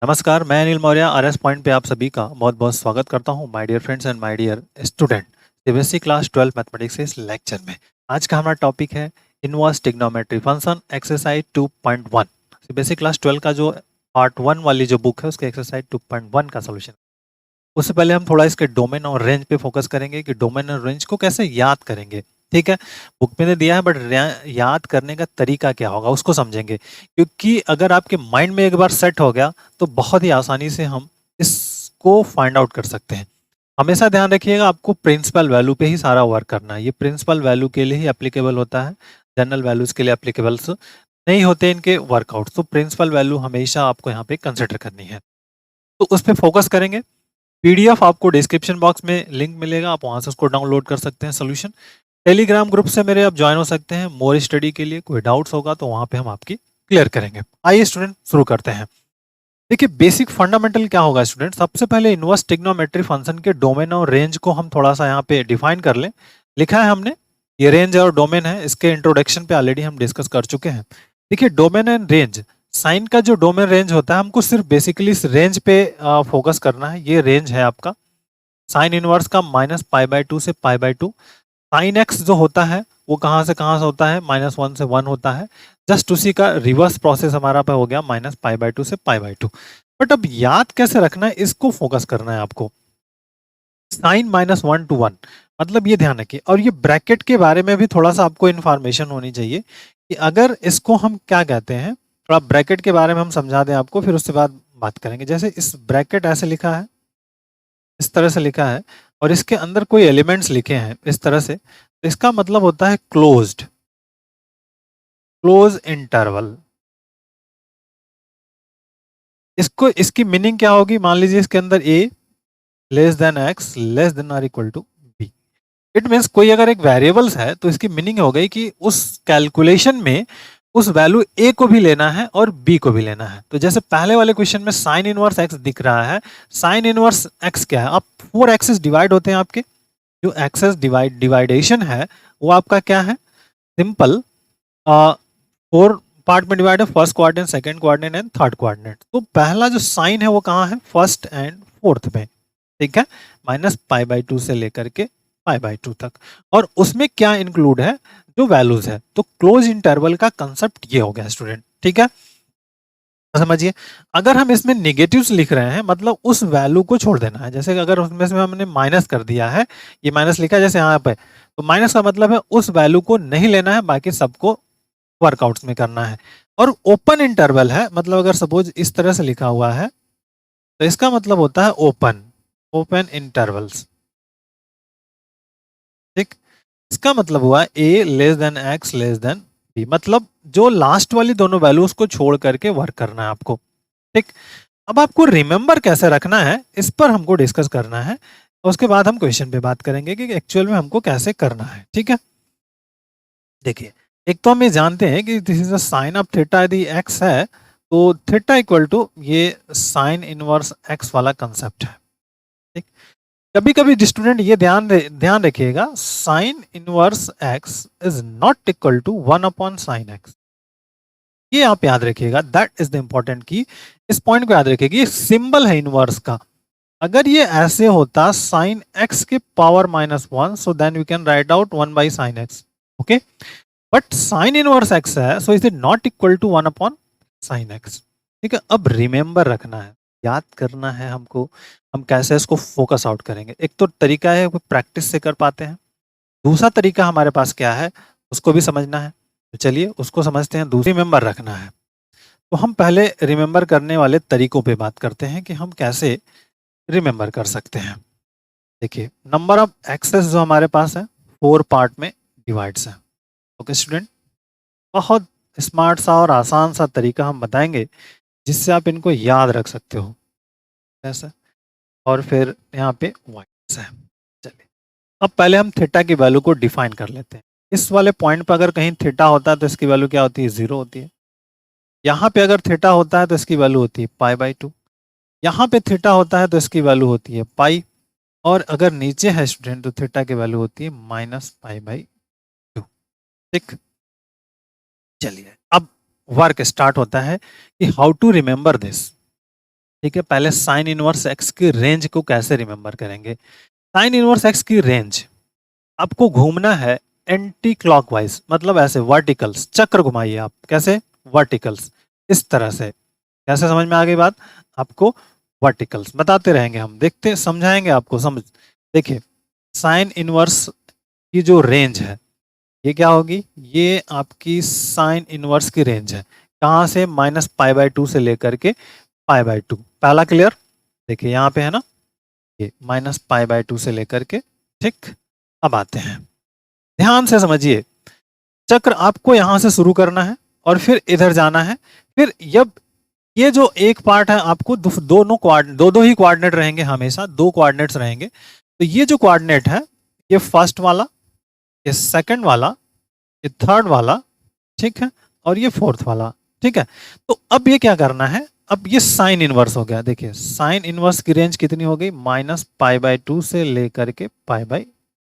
नमस्कार, मैं Anil Maurya RS point पे आप सभी का बहुत-बहुत स्वागत करता हूँ my dear friends and my dear student. CBSE class 12 mathematics के इस लेक्चर में आज का हमारा टॉपिक है inverse trigonometry function exercise 2.1। CBSE class 12 का जो पार्ट 1 वाली जो बुक है उसके एक्सरसाइज 2.1 का सॉल्यूशन। उससे पहले हम थोड़ा इसके डोमेन और रेंज पे फोकस करेंगे कि डोमेन और रेंज को कैसे याद करेंगे। ठीक है, बुक में तो दिया है बट याद करने का तरीका क्या होगा उसको समझेंगे, क्योंकि अगर आपके माइंड में एक बार सेट हो गया तो बहुत ही आसानी से हम इसको फाइंड आउट कर सकते हैं। हमेशा ध्यान रखिएगा, आपको प्रिंसिपल वैल्यू पे ही सारा वर्क करना है। ये प्रिंसिपल वैल्यू के लिए ही एप्लीकेबल होता है, जनरल वैल्यूज के लिए एप्लीकेबल्स नहीं होते इनके वर्कआउट। तो प्रिंसिपल वैल्यू हमेशा आपको यहाँ पे कंसिडर करनी है, तो उस पर फोकस करेंगे। पीडीएफ आपको डिस्क्रिप्शन बॉक्स में लिंक मिलेगा, आप वहां से उसको डाउनलोड कर सकते हैं सोल्यूशन। टेलीग्राम ग्रुप से मेरे आप ज्वाइन हो सकते हैं मोर स्टडी के लिए। कोई डाउट्स होगा तो वहां पे हम आपकी क्लियर करेंगे। आइए स्टूडेंट शुरू करते हैं। देखिए बेसिक फंडामेंटल क्या होगा स्टूडेंट, सबसे पहले इनवर्स ट्रिग्नोमेट्री फंक्शन के डोमेन और रेंज को हम थोड़ा सा यहाँ पे डिफाइन कर लें। लिखा है हमने, ये रेंज और डोमेन है, इसके इंट्रोडक्शन पे ऑलरेडी हम डिस्कस कर चुके हैं। देखिए डोमेन एंड रेंज, साइन का जो डोमेन रेंज होता है हमको सिर्फ बेसिकली इस रेंज पे फोकस करना है। ये रेंज है आपका साइन इनवर्स का -π/2 से π/2। साइन एक्स जो होता है वो कहाँ से होता है, -1 से 1 होता है। जस्ट उसी का रिवर्स प्रोसेस हमारा पे हो गया -π/2 से π/2। बट अब याद कैसे रखना है, इसको फोकस करना है आपको। साइन -1 to 1 मतलब ये ध्यान रखिए। और ये ब्रैकेट के बारे में भी थोड़ा सा आपको इन्फॉर्मेशन होनी चाहिए कि अगर इसको हम क्या कहते हैं, थोड़ा ब्रैकेट के बारे में हम समझा दें आपको, फिर उसके बाद बात करेंगे। जैसे इस ब्रैकेट ऐसे लिखा है, इस तरह से लिखा है, और इसके अंदर कोई एलिमेंट्स लिखे हैं इस तरह से, तो इसका मतलब होता है क्लोज्ड, क्लोज इंटरवल। इसको इसकी मीनिंग क्या होगी, मान लीजिए इसके अंदर a less than x less than और equal to b। It means कोई अगर एक वेरिएबल्स है तो इसकी मीनिंग हो गई कि उस कैलकुलेशन में उस वैल्यू a को भी लेना है और b को भी लेना है। तो जैसे पहले वाले क्वेश्चन में साइन इनवर्स x दिख रहा है, साइन इनवर्स x क्या है, आप 4 एक्सेस डिवाइड होते हैं आपके, जो एक्सेस डिवाइडेशन है वो आपका क्या है, सिंपल 4 पार्ट में डिवाइड है, first quadrant, second quadrant and third quadrant. तो पहला जो साइन है वो कहाँ है, फर्स्ट एंड फोर्थ में। ठीक है, -π/2 से लेकर के π/2 तक। और उसमें क्या इंक्लूड है, जो वैल्यूज है। तो क्लोज इंटरवल का कंसेप्ट ये हो गया स्टूडेंट। ठीक है, तो समझिए अगर हम इसमें निगेटिव्स लिख रहे हैं मतलब उस वैल्यू को छोड़ देना है। जैसे अगर उसमें से हमने माइनस कर दिया है, ये माइनस लिखा है जैसे यहाँ पे, तो माइनस का मतलब है उस वैल्यू को नहीं लेना है, बाकी सबको वर्कआउट्स में करना है। और ओपन इंटरवल है, मतलब अगर सपोज इस तरह से लिखा हुआ है तो इसका मतलब होता है ओपन, ओपन इंटरवल्स। ठीक, इसका मतलब हुआ a less than x less then b, मतलब जो लास्ट वाली दोनों वैल्यूज को छोड़ करके वर्क करना है आपको। ठीक, अब आपको रिमेंबर कैसे रखना है इस पर हमको डिस्कस करना है, उसके बाद हम क्वेश्चन पे बात करेंगे कि एक्चुअल में हमको कैसे करना है। ठीक है, देखिए एक तो हम ये जानते हैं कि this is a sine of theta, यदि x है तो थीटा इक्वल टू ये साइन इनवर्स x वाला कंसेप्ट है। ठीक, कभी कभी स्टूडेंट ये ध्यान रखिएगा, sine inverse x is not equal to 1 upon sine x। ये आप याद रखिएगा, दैट इज द इंपॉर्टेंट की। इस पॉइंट को याद रखिएगा, ये सिंबल है इनवर्स का। अगर ये ऐसे होता साइन x के power -1, so then we can write out 1 by sine x. Okay, but sine inverse x है, so is it not equal to 1 upon sine x. ठीक है, अब रिमेंबर रखना है, याद करना है हमको। हम कैसे इसको फोकस आउट करेंगे, एक तो तरीका है प्रैक्टिस से कर पाते हैं, दूसरा तरीका हमारे पास क्या है उसको भी समझना है। तो चलिए उसको समझते हैं। दूसरी रिमेंबर रखना है, तो हम पहले रिमेंबर करने वाले तरीकों पे बात करते हैं कि हम कैसे रिमेंबर कर सकते हैं। देखिए नंबर ऑफ एक्सेस जो हमारे पास है 4 पार्ट में डिवाइड्स है। ओके स्टूडेंट, बहुत स्मार्ट सा और आसान सा तरीका हम बताएंगे जिससे आप इनको याद रख सकते हो कैसे। और फिर यहाँ पे वाइड्स है। चलिए अब पहले हम थीटा की वैल्यू को डिफाइन कर लेते हैं। इस वाले पॉइंट पर अगर कहीं थीटा होता है तो इसकी वैल्यू क्या होती है, 0 होती है। यहाँ पे अगर थीटा होता है तो इसकी वैल्यू होती है π/2। यहाँ पे थीटा होता है तो इसकी वैल्यू होती है पाई। और अगर नीचे है स्टूडेंट तो थीटा की वैल्यू होती है -π/2। ठीक, चलिए अब वर्क स्टार्ट होता है कि हाउ टू रिमेंबर दिस। ठीक है, पहले साइन इनवर्स एक्स की रेंज को कैसे रिमेंबर करेंगे। साइन इनवर्स एक्स की रेंज आपको घूमना है एंटी क्लॉकवाइज, मतलब ऐसे वर्टिकल्स, चक्र घुमाइए आप, कैसे, वर्टिकल्स, इस तरह से। कैसे, समझ में आ गई बात आपको, वर्टिकल्स बताते रहेंगे हम, देखते समझाएंगे आपको, समझ। देखिए साइन इनवर्स की जो रेंज है ये क्या होगी, ये आपकी साइन इनवर्स की रेंज है, कहाँ से, -π/2 से लेकर के π/2। पहला क्लियर, देखिए यहाँ पे है ना, ये -π/2 से लेकर के, ठीक। अब आते हैं, ध्यान से समझिए, चक्र आपको यहां से शुरू करना है और फिर इधर जाना है। फिर जब ये जो एक पार्ट है आपको दोनों दो ही कोऑर्डिनेट रहेंगे, हमेशा दो कोऑर्डिनेट्स रहेंगे। तो ये जो कोऑर्डिनेट है, ये फर्स्ट वाला, ये सेकंड वाला, ये थर्ड वाला, ठीक है, और ये फोर्थ वाला, ठीक है। तो अब ये क्या करना है, अब ये साइन इनवर्स हो गया। देखिए साइन इनवर्स की रेंज कितनी हो गई, -π/2 से लेकर के π/2,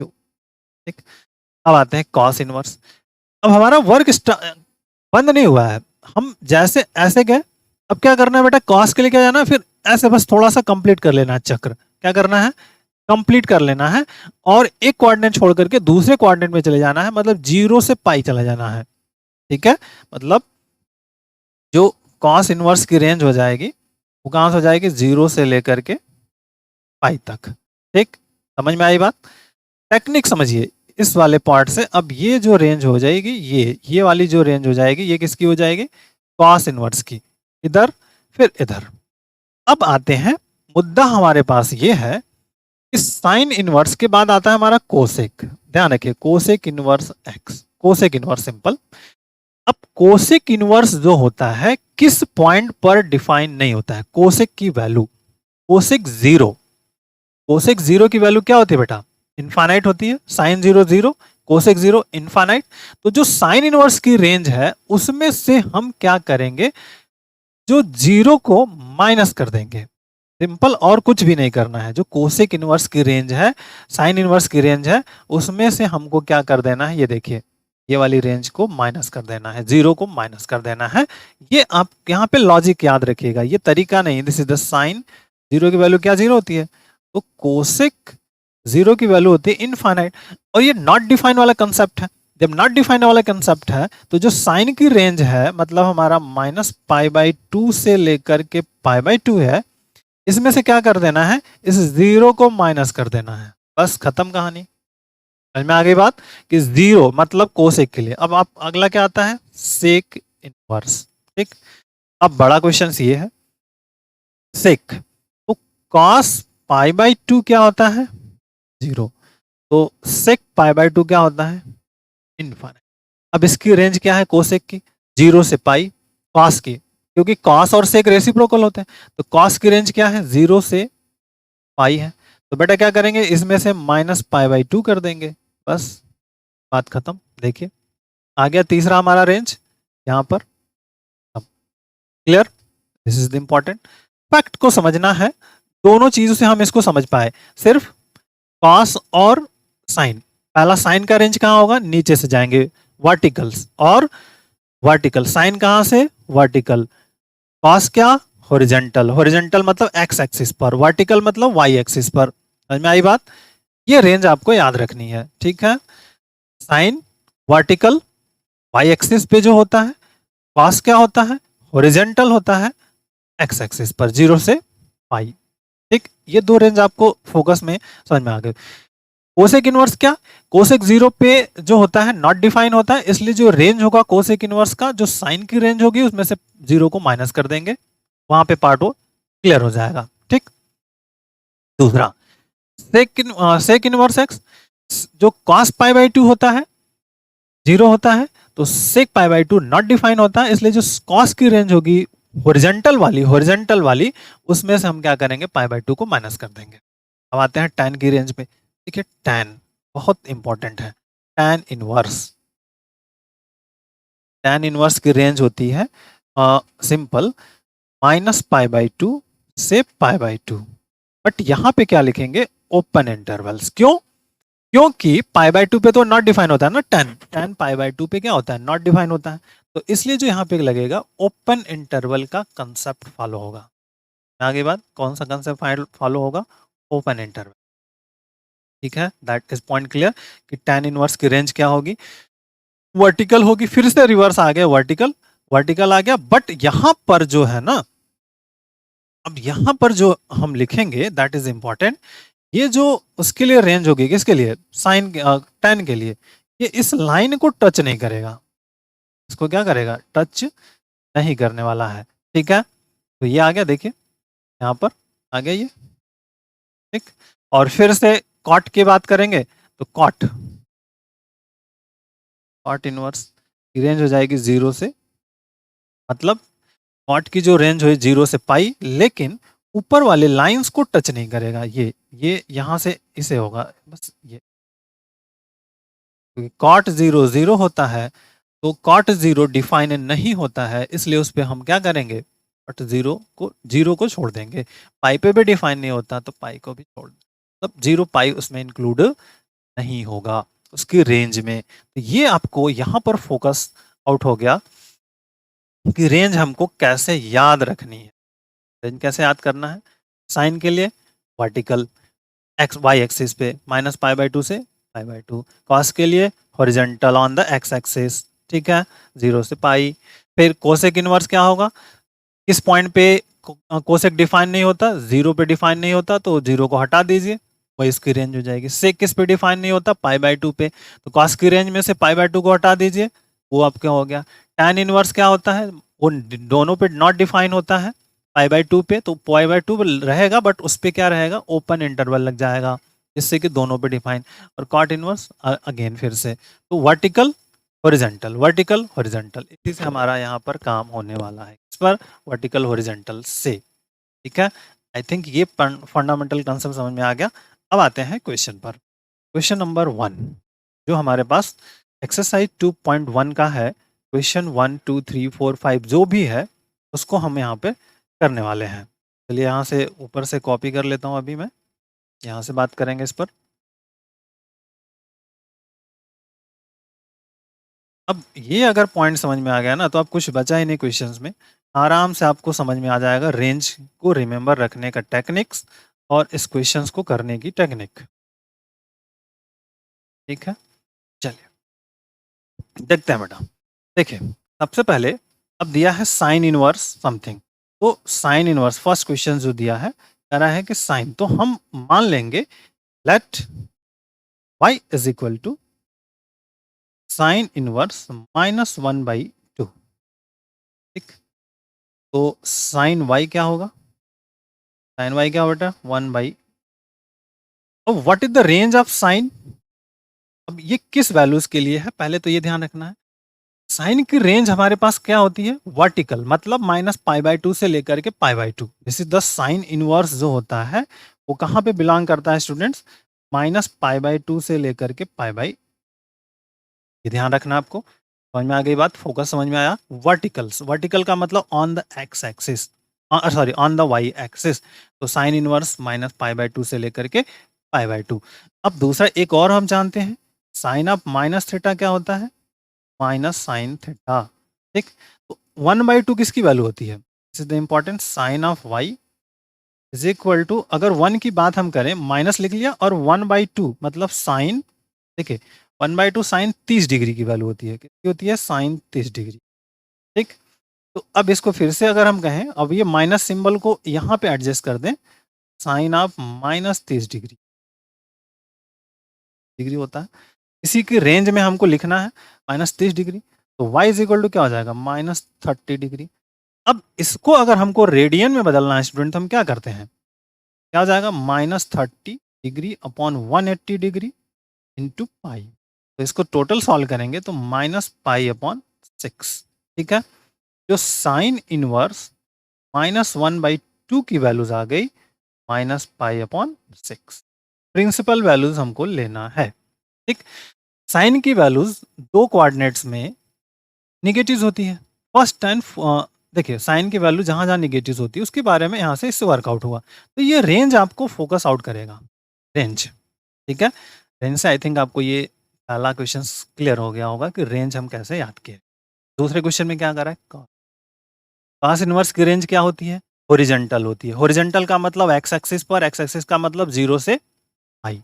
ठीक। अब आते हैं कॉस इनवर्स। अब हमारा वर्क बंद नहीं हुआ है, हम जैसे ऐसे गए, अब क्या करना है बेटा, कॉस के लिए क्या जाना है, फिर ऐसे बस थोड़ा सा कंप्लीट कर लेना है चक्र, क्या करना है, कंप्लीट कर लेना है, और एक कोऑर्डिनेट छोड़ करके दूसरे कोऑर्डिनेट में चले जाना है, मतलब 0 से पाई चला जाना है, ठीक है। मतलब जो कॉस इनवर्स की रेंज हो जाएगी वो कहां से हो जाएगी, 0 से लेकर के पाई तक, ठीक। समझ में आई बात, टेक्निक समझिए इस वाले पार्ट से। अब ये जो रेंज हो जाएगी, ये वाली जो रेंज हो जाएगी, ये किसकी हो जाएगी, कॉस इनवर्स की, इधर फिर इधर। अब आते हैं, मुद्दा हमारे पास ये है कि साइन इनवर्स के बाद आता है हमारा कोसेक। ध्यान रखिए, cosec inverse x, cosec inverse simple. अब कोसेक इनवर्स जो होता है किस पॉइंट पर डिफाइन नहीं होता है, कोसेक की वैल्यू, कोसेक 0, कोसेक 0 की वैल्यू क्या होती है बेटा, इनफाइनाइट होती है। Sine 0 0, cosec 0 infinite. तो जो साइन इनवर्स की रेंज है उसमें से हम क्या करेंगे, जो 0 को माइनस कर देंगे, सिंपल, और कुछ भी नहीं करना है। जो कोसेक इनवर्स की रेंज है, साइन इनवर्स की रेंज है, उसमें से हमको क्या कर देना है, ये देखिए, ये वाली रेंज को माइनस कर देना है, 0 को माइनस कर देना है। ये आप यहाँ पे लॉजिक याद रखिएगा, ये तरीका नहीं, दिस इज द साइन, 0 की वैल्यू क्या 0 होती है, तो कोसेक 0 की वैल्यू होती है इनफाइनाइट। और ये नॉट डिफाइन वाला कंसेप्ट है, जब नॉट डिफाइन वाला कंसेप्ट है तो जो साइन की रेंज है, मतलब हमारा -π/2 से लेकर के π/2 है, इसमें से क्या कर देना है, इस 0 को माइनस कर देना है, बस खत्म कहानी। समझ में आ गई बात, कि 0 मतलब कोसेक के लिए। अब आप अगला क्या आता है, सेक इनवर्स, ठीक। अब बड़ा क्वेश्चन ये है, सेक, तो कॉस π/2 क्या होता है, 0, तो सेक π/2 क्या होता है, इनफाइनाइट। अब इसकी रेंज क्या है कोसेक की, 0 से पाई, कॉस की, क्योंकि कॉस और सेक रेसिप्रोकल होते हैं, तो कॉस की रेंज क्या है, 0 से पाई है। तो बेटा क्या करेंगे, इसमें से -π/2 कर देंगे, बस बात खत्म। देखिए आ गया तीसरा हमारा रेंज यहां पर। अब clear, this is the important fact को समझना है, दोनों चीजों से हम इसको समझ पाए, सिर्फ कॉस और साइन। पहला साइन का रेंज कहां होगा, नीचे से जाएंगे वर्टिकल्स, और वर्टिकल साइन कहां से, वर्टिकल, कॉस क्या, हॉरिजॉन्टल, हॉरिजॉन्टल मतलब एक्स एक्सिस पर, वर्टिकल मतलब वाई एक्सिस पर। समझ में आई बात, ये रेंज आपको याद रखनी है, ठीक है। साइन वर्टिकल वाई एक्सिस पे जो होता है, कॉस क्या होता है, हॉरिजॉन्टल होता है एक्स एक्सिस पर, 0 से पाई, ठीक। ये दो रेंज आपको फोकस में समझ में आ गए। कोसेक इनवर्स क्या, कोसेक 0 पे जो होता है नॉट डिफाइन होता है, इसलिए जो रेंज होगा कोसेक इनवर्स का, जो साइन की रेंज होगी उसमें से 0 को माइनस कर देंगे, वहां पे पार्ट वो क्लियर हो जाएगा, ठीक। दूसरा सेक इनवर्स एक्स, जो कॉस π/2 होता है 0 होता है, तो सेक π/2 नॉट डिफाइन होता है, इसलिए जो कॉस की रेंज होगी हॉरिजॉन्टल वाली, उसमें से हम क्या करेंगे, π/2 को माइनस कर देंगे। अब आते हैं tan की रेंज पे। ठीक है, tan बहुत इंपॉर्टेंट है। tan इनवर्स की रेंज होती है सिंपल -π/2 से π/2, बट यहां पे क्या लिखेंगे, ओपन इंटरवल्स। क्यों, क्योंकि π/2 पे तो नॉट डिफाइन होता है ना, tan π/2 पे क्या होता है, नॉट डिफाइन होता है, तो इसलिए जो यहाँ पे लगेगा ओपन इंटरवल का कंसेप्ट फॉलो होगा। आगे बात कौन सा कंसेप्ट फॉलो होगा, ओपन इंटरवल। ठीक है, दैट इज पॉइंट क्लियर कि tan इनवर्स की रेंज क्या होगी, वर्टिकल होगी। फिर से रिवर्स आ गया, वर्टिकल वर्टिकल आ गया, बट यहां पर जो है ना, अब यहां पर जो हम लिखेंगे दैट इज इंपॉर्टेंट, ये जो उसके लिए रेंज होगी, किसके लिए, साइन tan के लिए, ये इस लाइन को टच नहीं करेगा, इसको क्या करेगा, टच नहीं करने वाला है। ठीक है, तो ये आ गया, देखिए यहाँ पर आ गया ये। ठीक, और फिर से कॉट की बात करेंगे तो कॉट कॉट इनवर्स की रेंज हो जाएगी 0 से, मतलब कॉट की जो रेंज है 0 से पाई, लेकिन ऊपर वाले लाइंस को टच नहीं करेगा। ये यहां से इसे होगा बस ये, क्योंकि कॉट 0 0 होता है, तो कॉट 0 डिफाइन नहीं होता है, इसलिए उस पर हम क्या करेंगे, कॉट 0 को छोड़ देंगे। पाई पे भी डिफाइन नहीं होता, तो पाई को भी छोड़, मतलब 0 पाई उसमें इंक्लूड नहीं होगा उसकी रेंज में। तो ये आपको यहाँ पर फोकस आउट हो गया कि रेंज हमको कैसे याद रखनी है। रेंज कैसे याद करना है, साइन के लिए वर्टिकल एक्स वाई एक्सिस पे -π/2 से π/2, कॉस के लिए horizontal on the x axis, ठीक है, 0 से पाई। फिर कोसेक इनवर्स क्या होगा, किस पॉइंट पे कोसेक डिफाइन नहीं होता, 0 पे डिफाइन नहीं होता, तो 0 को हटा दीजिए, वही इसकी रेंज हो जाएगी। सेक किस पे डिफाइन नहीं होता, π/2 पे, तो कॉस की रेंज में से π/2 को हटा दीजिए, वो आपका हो गया। tan इनवर्स क्या होता है, वो दोनों पे नॉट डिफाइन होता है, π/2 पे, तो π/2 रहेगा, बट उस पे क्या रहेगा, ओपन इंटरवल लग जाएगा, जिससे कि दोनों पे डिफाइन। और कॉट इनवर्स अगेन फिर से, तो वर्टिकल वर्टिकल हॉरिजॉन्टल, इसी से हमारा यहाँ पर काम होने वाला है, इस पर वर्टिकल हॉरिजॉन्टल से। ठीक है, आई थिंक ये फंडामेंटल कंसेप्ट समझ में आ गया। अब आते हैं क्वेश्चन पर। क्वेश्चन नंबर 1 जो हमारे पास एक्सरसाइज 2.1 का है, क्वेश्चन 1 2 3 4 5 जो भी है उसको हम यहाँ पे करने वाले हैं। चलिए यहाँ से ऊपर से कॉपी कर लेता हूँ, अभी मैं यहाँ से बात करेंगे इस पर। अब ये अगर पॉइंट समझ में आ गया ना, तो अब कुछ बचा ही नहीं क्वेश्चंस में, आराम से आपको समझ में आ जाएगा रेंज को रिमेम्बर रखने का टेक्निक्स और इस क्वेश्चंस को करने की टेक्निक। ठीक है, चलिए देखते हैं बेटा। देखिए सबसे पहले अब दिया है साइन इनवर्स समथिंग, तो साइन इनवर्स फर्स्ट क्वेश्चन जो दिया है, कह रहा है कि साइन, तो हम मान लेंगे let y is equal to sine inverse -1/2। ठीक, तो साइन y क्या होगा, साइन y क्या होगा बेटा, 1/, अब what is the range of sine, अब ये किस वैल्यूज के लिए है, पहले तो ये ध्यान रखना है। साइन की रेंज हमारे पास क्या होती है, वर्टिकल, मतलब -π/2 से लेकर के π/2। This is the sine inverse जो होता है वो कहाँ पे बिलोंग करता है स्टूडेंट्स, -π/2 से लेकर के π/, ये ध्यान रखना आपको। समझ में आ गई बात, फोकस समझ में आया। वर्टिकल्स, वर्टिकल का मतलब on the x axis, sorry on the y axis, तो साइन इनवर्स -π/2 से लेकर के π/2। अब दूसरा एक और हम जानते हैं, साइन ऑफ माइनस थीटा क्या होता है, माइनस साइन थीटा। ठीक, तो 1/2 किसकी वैल्यू होती है, this is the important, sine of y is equal to, अगर 1 की बात हम करें माइनस लिख लिया, और 1/2 मतलब साइन, देखिए 1/2 साइन 30 डिग्री की वैल्यू होती है, कितनी होती है, साइन 30 डिग्री। ठीक, तो अब इसको फिर से अगर हम कहें, अब ये माइनस सिंबल को यहाँ पे एडजस्ट कर दें, साइन ऑफ -30 डिग्री होता है, इसी की रेंज में हमको लिखना है -30 डिग्री, तो y इज इक्वल टू क्या हो जाएगा, -30 डिग्री। अब इसको अगर हमको रेडियन में बदलना है स्टूडेंट, तो हम क्या करते हैं, क्या हो जाएगा, -30 degree upon 180 degree into pi, तो इसको टोटल सॉल्व करेंगे तो -π/6। ठीक है, जो साइन इनवर्स -1/2 की वैल्यूज आ गई -π/6। प्रिंसिपल वैल्यूज हमको लेना है। ठीक, साइन की वैल्यूज दो कोऑर्डिनेट्स में निगेटिव होती है, फर्स्ट एंड, देखिए साइन की वैल्यू जहां जहां निगेटिव होती है उसके बारे में यहाँ से इससे वर्कआउट हुआ, तो ये रेंज आपको फोकस आउट करेगा, रेंज। ठीक है, रेंज से आई थिंक आपको ये पहला क्वेश्चन क्लियर हो गया होगा कि रेंज हम कैसे याद किए। दूसरे क्वेश्चन में क्या कर रहा है, कॉस इनवर्स की रेंज क्या होती है, हॉरिजॉन्टल होती है। हॉरिजॉन्टल का मतलब एक्स एक्सिस पर, एक्स एक्सिस का मतलब 0 से पाई।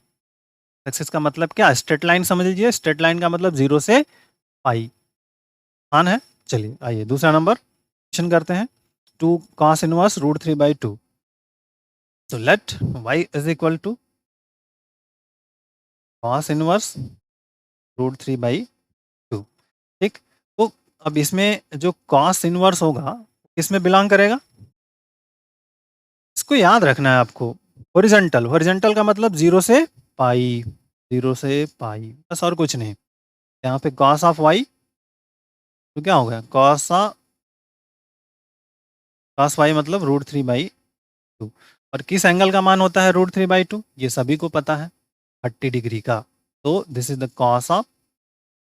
एक्सिस का मतलब क्या? स्ट्रेट लाइन समझ लीजिए, स्ट्रेट लाइन का मतलब 0 से पाई। आसान है। चलिए आइए दूसरा नंबर क्वेश्चन करते हैं। 2 cos inverse √3/2। So let y is equal to cos inverse √3/2। ठीक। तो अब इसमें जो cos इनवर्स होगा किसमें बिलोंग करेगा? इसको याद रखना है आपको। हॉरिजॉन्टल, हॉरिजॉन्टल का मतलब 0 से पाई, 0 से पाई, बस और कुछ नहीं। यहाँ पे cos ऑफ y तो क्या हो गया? cos y मतलब √3/2। और किस एंगल का मान होता है √3/2? ये सभी को पता है, 30 डिग्री का। तो this is the cos of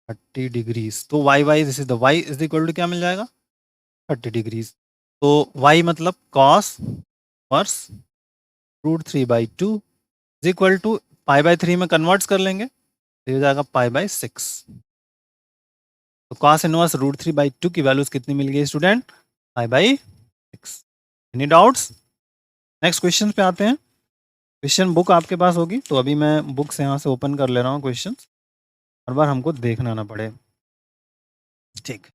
30 degrees. तो y this is the y is equal to क्या मिल जाएगा? 30 डिग्रीज। तो y मतलब cos inverse √3/2 is equal to π/3 में कन्वर्ट्स कर लेंगे तो ये हो जाएगा π/6। तो cos इनवर्स √3/2 की वैल्यूज कितनी मिल गई student? π/6। Any doubts? Next question पे आते हैं। क्वेश्चन बुक आपके पास होगी तो अभी मैं बुक से यहाँ से ओपन कर ले रहा हूँ क्वेश्चन, हर बार हमको देखना ना पड़े। ठीक,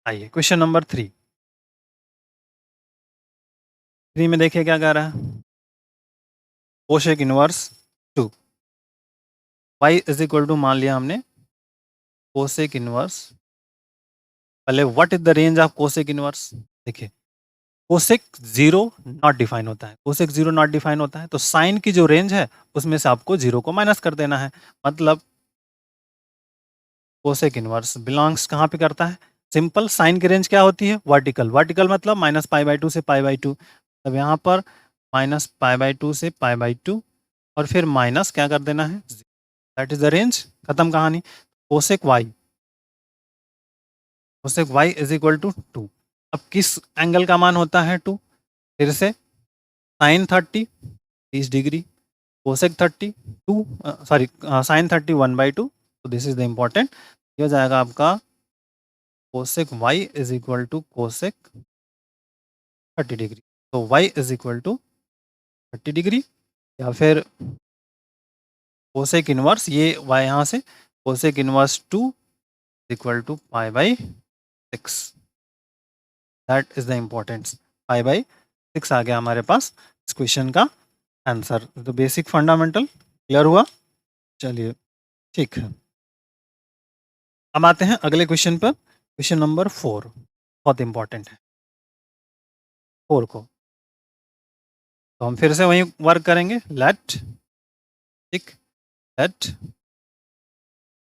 आइए क्वेश्चन नंबर 3। 3 में देखिए क्या कह रहा है। Cosec inverse 2 y is equal to, मान लिया हमने कोसेक इनवर्स। पहले what is the range of cosec inverse? देखिए कोसेक 0 नॉट डिफाइन होता है, कोसेक 0 नॉट डिफाइन होता है तो साइन की जो रेंज है उसमें से आपको 0 को माइनस कर देना है। मतलब कोसेक इनवर्स बिलोंग्स कहाँ पे करता है? सिंपल, साइन की रेंज क्या होती है? वर्टिकल। वर्टिकल मतलब -π/2 से π/2। तब यहाँ पर -π/2 से π/2 और फिर माइनस क्या कर देना है? दैट इज द रेंज, खत्म कहानी। Cosec y, cosec y is equal to 2। अब किस एंगल का मान होता है 2? फिर से sine 30 degree, cosec 2 sorry sine 1/2। तो दिस इज द इम्पोर्टेंट, ये हो जाएगा आपका cosec y is equal to cosec 30 degree. तो y is equal to 30 degree, या फिर कोसेक इनवर्स, ये y यहाँ से cosec inverse 2 equal to π/6। That is the importance, π/6 आ गया हमारे पास इस क्वेश्चन का आंसर। तो बेसिक फंडामेंटल क्लियर हुआ। चलिए ठीक है, अब आते हैं अगले क्वेश्चन पर। क्वेश्चन नंबर 4 बहुत इंपॉर्टेंट है 4 को। तो हम फिर से वही वर्क करेंगे। लेट, ठीक, लेट,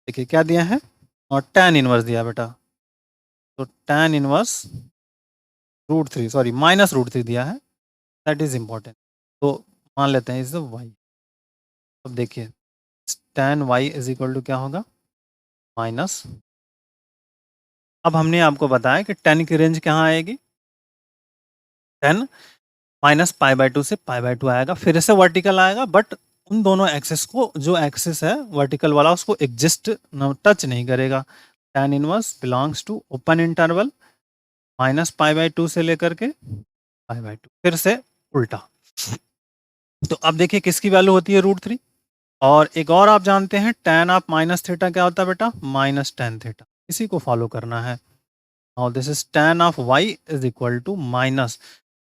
देखिए क्या दिया है और tan इनवर्स दिया बेटा। तो tan इनवर्स √3 सॉरी -√3 दिया है, दैट इज इंपॉर्टेंट। तो मान लेते हैं इज y। अब देखिए tan y is equal to क्या होगा? माइनस, अब हमने आपको बताया कि tan की रेंज कहाँ आएगी? 10 -π/2 से π/2 आएगा, फिर से वर्टिकल आएगा, बट उन दोनों एक्सिस को, जो एक्सिस है वर्टिकल वाला उसको एग्जिस्ट टच नहीं करेगा। tan inverse belongs to open interval -π/2 से लेकर के π/2, फिर से उल्टा। तो अब देखिए किसकी वैल्यू होती है √3। और एक और आप जानते हैं tan ऑफ माइनस थीटा क्या होता है बेटा? -tan थीटा, इसी को फॉलो करना है। और this is tan of y is equal to minus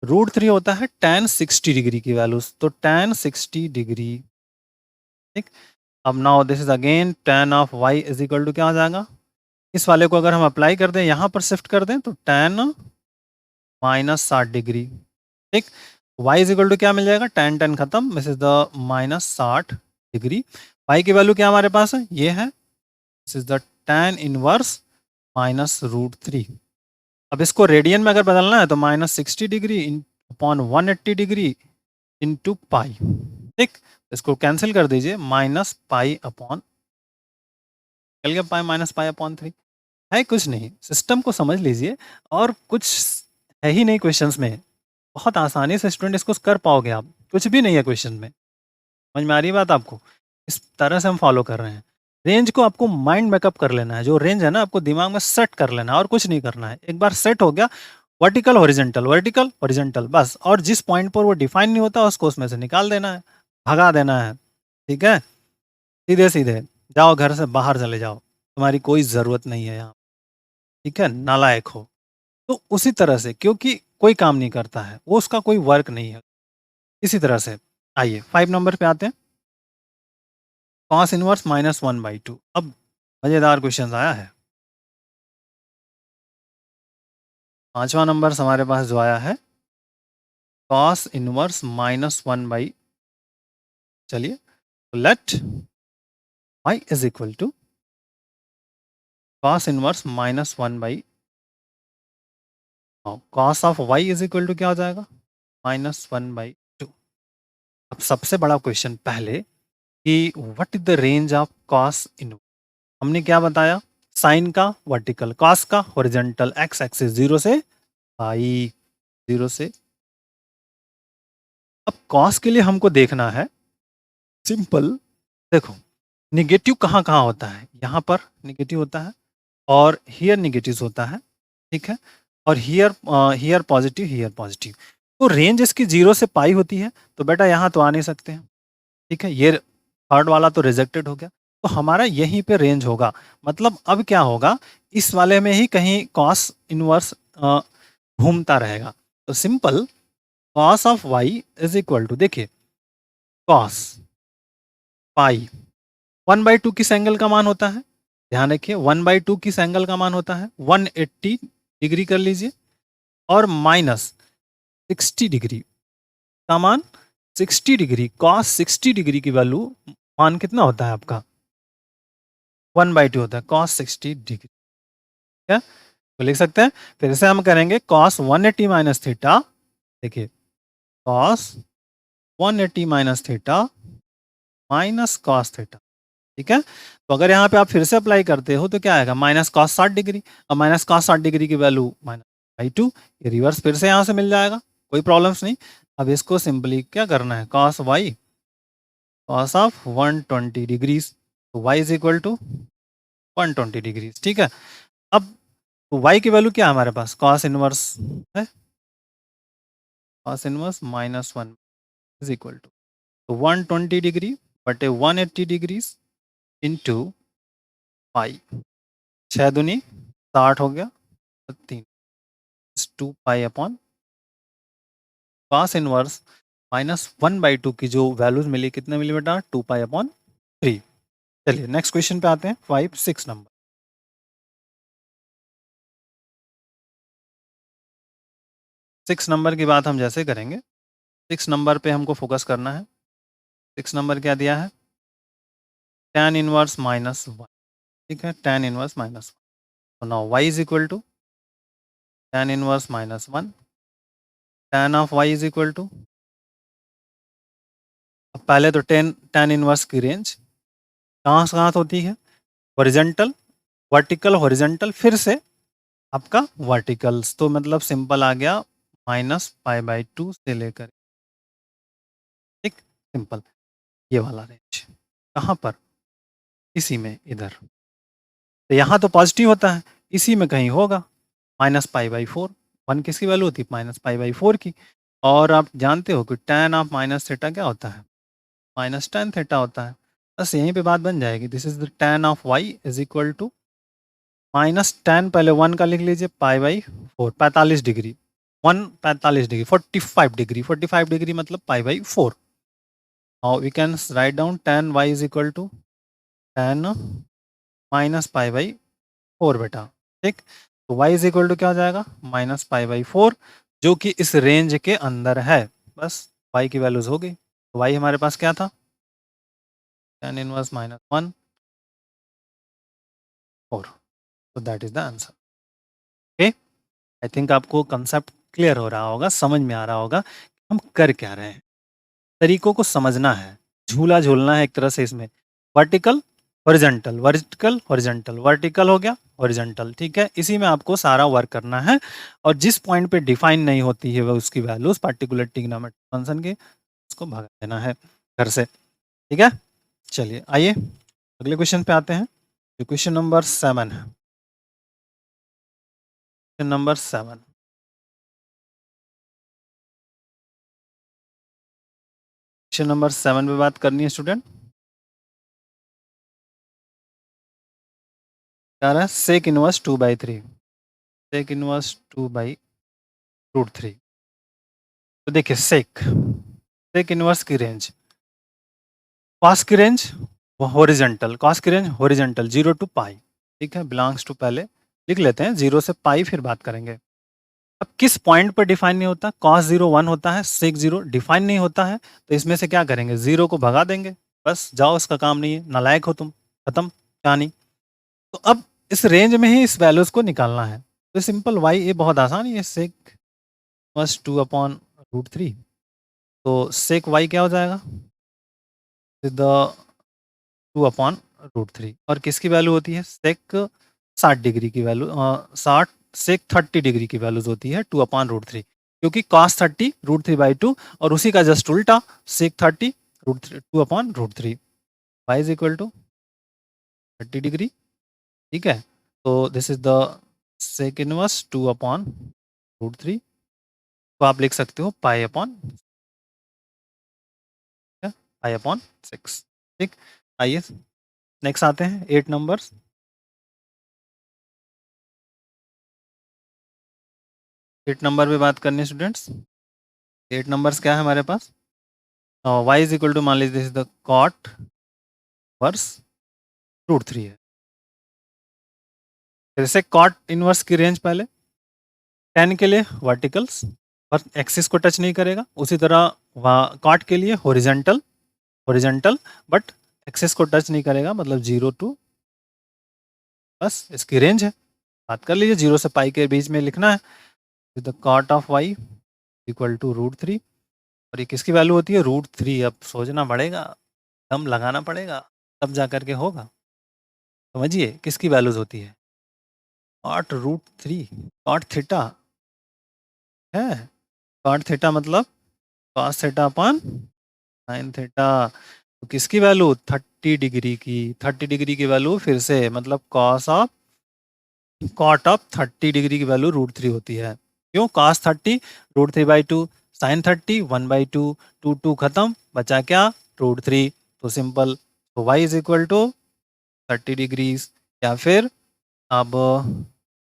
√3 होता है tan 60 डिग्री की वैल्यूज, तो tan 60 डिग्री। ठीक, अब now this is again tan of y is equal to क्या हो जाएगा? इस वाले को अगर हम अप्लाई कर दें, यहाँ पर शिफ्ट कर दें, तो tan -60 डिग्री। ठीक, y इज इक्वल टू क्या मिल जाएगा? tan खत्म, this is the -60 degree. y की वैल्यू क्या हमारे पास है? ये है, this is the tan inverse -√3। अब इसको रेडियन में अगर बदलना है तो -60 degree upon 180 degree into pi. ठीक, इसको कैंसिल कर दीजिए, -π अपॉन, चल गया पाई, -π/3। है कुछ नहीं, सिस्टम को समझ लीजिए और कुछ है ही नहीं क्वेश्चंस में। बहुत आसानी से स्टूडेंट इसको कर पाओगे आप, कुछ भी नहीं है क्वेश्चन में। समझ में आ रही है बात आपको? इस तरह से हम फॉलो कर रहे हैं। रेंज को आपको माइंड मेकअप कर लेना है, जो रेंज है ना आपको दिमाग में सेट कर लेना है और कुछ नहीं करना है। एक बार सेट हो गया, वर्टिकल हॉरिजॉन्टल, वर्टिकल हॉरिजॉन्टल बस। और जिस पॉइंट पर वो डिफाइन नहीं होता उसको उसमें से निकाल देना है, भगा देना है। ठीक है, सीधे सीधे जाओ, घर से बाहर चले जाओ, तुम्हारी कोई ज़रूरत नहीं है यहाँ। ठीक है, नालायक हो। तो उसी तरह से, क्योंकि कोई काम नहीं करता है वो, उसका कोई वर्क नहीं है। इसी तरह से आइए 5 नंबर पे आते हैं। Cos inverse -1/2। अब मज़ेदार क्वेश्चन आया है। पांचवा नंबर हमारे पास जो आया है, कॉस इनवर्स -1 बाई, चलिए, let y is equal to cos inverse -1/, cos of y is equal to क्या हो जाएगा, -1/2। अब सबसे बड़ा क्वेश्चन पहले कि what is the range of cos inverse. हमने क्या बताया, साइन का वर्टिकल, कॉस का हॉरिजॉन्टल, एक्स एक्सिस 0 से पाई, 0 से। अब कॉस के लिए हमको देखना है, सिंपल, देखो निगेटिव कहाँ कहाँ होता है, यहाँ पर निगेटिव होता है और हियर निगेटिव होता है। ठीक है, और here here positive, here positive. तो रेंज इसकी 0 से पाई होती है, तो बेटा यहाँ तो आ नहीं सकते हैं। ठीक है, ये थर्ड वाला तो रिजेक्टेड हो गया, तो हमारा यहीं पे रेंज होगा। मतलब अब क्या होगा, इस वाले में ही कहीं कॉस इनवर्स घूमता रहेगा। तो simple, cos of y is equal to, देखिए, कॉस पाई 1/2 किस एंगल का मान होता है, ध्यान रखिए 1/2 किस एंगल का मान होता है, 180 डिग्री कर लीजिए, और -60 डिग्री का मान 60 डिग्री, कॉस 60 डिग्री की वैल्यू मान कितना होता है आपका, 1/2 होता है, कॉस 60 डिग्री। क्या, तो लिख सकते हैं, फिर से हम करेंगे, कॉस 180 माइनस थीटा, देखिए cos 180 minus theta minus cos theta. ठीक है, तो अगर यहाँ पे आप फिर से अप्लाई करते हो तो क्या आएगा, -cos 60 डिग्री, और -cos 60 डिग्री की वैल्यू -/2, ये रिवर्स फिर से यहाँ से मिल जाएगा, कोई प्रॉब्लम्स नहीं। अब इसको सिंपली क्या करना है, cos y cos of 120 degrees, तो y is equal to 120 degrees. ठीक है, अब तो y की वैल्यू क्या है हमारे पास, cos इनवर्स है, cos inverse -1 is equal to, तो 120 डिग्री बटे 180 डिग्रीज इंटू पाई, 6 दूनी 60 हो गया, 3, 2 पाई अपॉन कॉस इनवर्स -1/2 की जो वैल्यूज मिली, कितने मिली बेटा, 2 पाई अपॉन 3। चलिए नेक्स्ट क्वेश्चन पे आते हैं, 5 6 नंबर। 6 नंबर की बात हम जैसे करेंगे, 6 नंबर पे हमको फोकस करना है। 6 नंबर क्या दिया है, tan इनवर्स -1। ठीक है, tan इनवर्स -1, तो now y is equal to tan inverse -1, tan of y is equal to, अब पहले तो tan इनवर्स की रेंज कहाँ से कहाँ होती है, हॉरिजॉन्टल, वर्टिकल, हॉरिजॉन्टल, फिर से आपका वर्टिकल्स, तो मतलब सिंपल आ गया -π/2 से लेकर, ठीक, सिंपल, ये वाला रेंज कहाँ पर, इसी में इधर, तो यहाँ तो पॉजिटिव होता है, इसी में कहीं होगा -π/4। 1 किसकी वैल्यू होती है, -π/4 की। और आप जानते हो कि tan ऑफ माइनस थीटा क्या होता है, -tan थीटा होता है। बस यहीं पे बात बन जाएगी, this is the tan of y is equal to -tan, पहले 1 का लिख लीजिए, π/4, 45 डिग्री, 1 45 डिग्री, 45 डिग्री, 45 डिग्री मतलब π/4। Now we can write down tan y is equal to tan -π/4 बेटा। ठीक, तो y इज इक्वल टू क्या हो जाएगा, -π/4, जो कि इस रेंज के अंदर है। बस y की वैल्यूज हो गई, तो y हमारे पास क्या था, tan इनवर्स -1 4, तो that is the answer. Okay, I think आपको कंसेप्ट क्लियर हो रहा होगा, समझ में आ रहा होगा हम कर क्या रहे हैं, तरीकों को समझना है, झूला झूलना है एक तरह से इसमें। Vertical horizontal, vertical horizontal, vertical हो गया हॉरिजॉन्टल, ठीक है, इसी में आपको सारा वर्क करना है। और जिस पॉइंट पे डिफाइन नहीं होती है वह उसकी वैल्यूज पार्टिकुलर ट्रिग्नोमेट्रिक फंक्शन के, उसको भगा देना है घर से। ठीक है, चलिए आइए अगले क्वेश्चन पे आते हैं, जो क्वेश्चन नंबर 7 है। क्वेश्चन नंबर 7, क्वेश्चन नंबर 7 पे बात करनी है स्टूडेंट। क्या रहा है? Sec inverse 2/3, sec inverse 2/√3। तो देखिए सेक इनवर्स की रेंज, कॉस की रेंज हॉरिजेंटल, कॉस की रेंज हॉरिजेंटल 0 टू पाई, ठीक है, बिलोंग्स टू, पहले लिख लेते हैं 0 से पाई, फिर बात करेंगे। अब किस पॉइंट पर डिफाइन नहीं होता? cos 0 1 होता है, sec 0 डिफाइन नहीं होता है, तो इसमें से क्या करेंगे? 0 को भगा देंगे, बस जाओ, उसका काम नहीं है, नालायक हो तुम, खत्म कहानी। तो अब इस रेंज में ही इस वैल्यूज को निकालना है, तो सिंपल y, ये बहुत आसान है, sec बस 2/√3, तो sec y क्या हो जाएगा? द 2/√3, और किसकी वैल्यू होती है? sec 60 डिग्री की वैल्यू, 60 sec 30 डिग्री की वैल्यूज होती है 2/√3, क्योंकि cos 30 √3/2, और उसी का जस्ट उल्टा sec 30 2/√3, y is equal to 30 degree, ठीक है। तो this is the sec inverse 2/√3, तो आप लिख सकते हो पाई अपॉन 6, ठीक। आइए नेक्स्ट आते हैं 8 नंबर्स। 8 नंबर पे बात करनी है स्टूडेंट्स। 8 नंबर्स क्या है हमारे पास? y इज इक्वल टू, मान लीजिए this is the cot verse √3 है। जैसे कॉट इनवर्स की रेंज पहले 10 के लिए वर्टिकल्स और एक्सिस को टच नहीं करेगा, उसी तरह कॉट के लिए हॉरिजेंटल, हॉरिजेंटल बट एक्सिस को टच नहीं करेगा, मतलब 0 टू, बस इसकी रेंज है। बात कर लीजिए, 0 से पाई के बीच में लिखना है। The cot of y equal to √3, और ये किसकी वैल्यू होती है? √3। अब सोचना पड़ेगा, दम लगाना पड़ेगा, तब जा करके होगा। समझिए किसकी वैल्यूज होती है? कॉट √3, कॉट थीटा है, कॉट थीटा मतलब कॉस थीटा अपन साइन थीटा, तो किसकी वैल्यू? 30 डिग्री की, 30 डिग्री की वैल्यू फिर से, मतलब cos of, cot of 30 degree की वैल्यू √3 होती है। क्यों? cos 30 √3/2, sin 30 1/2, 2 खत्म, बचा क्या? √3। तो सिंपल, तो y is equal to 30 degrees, या फिर अब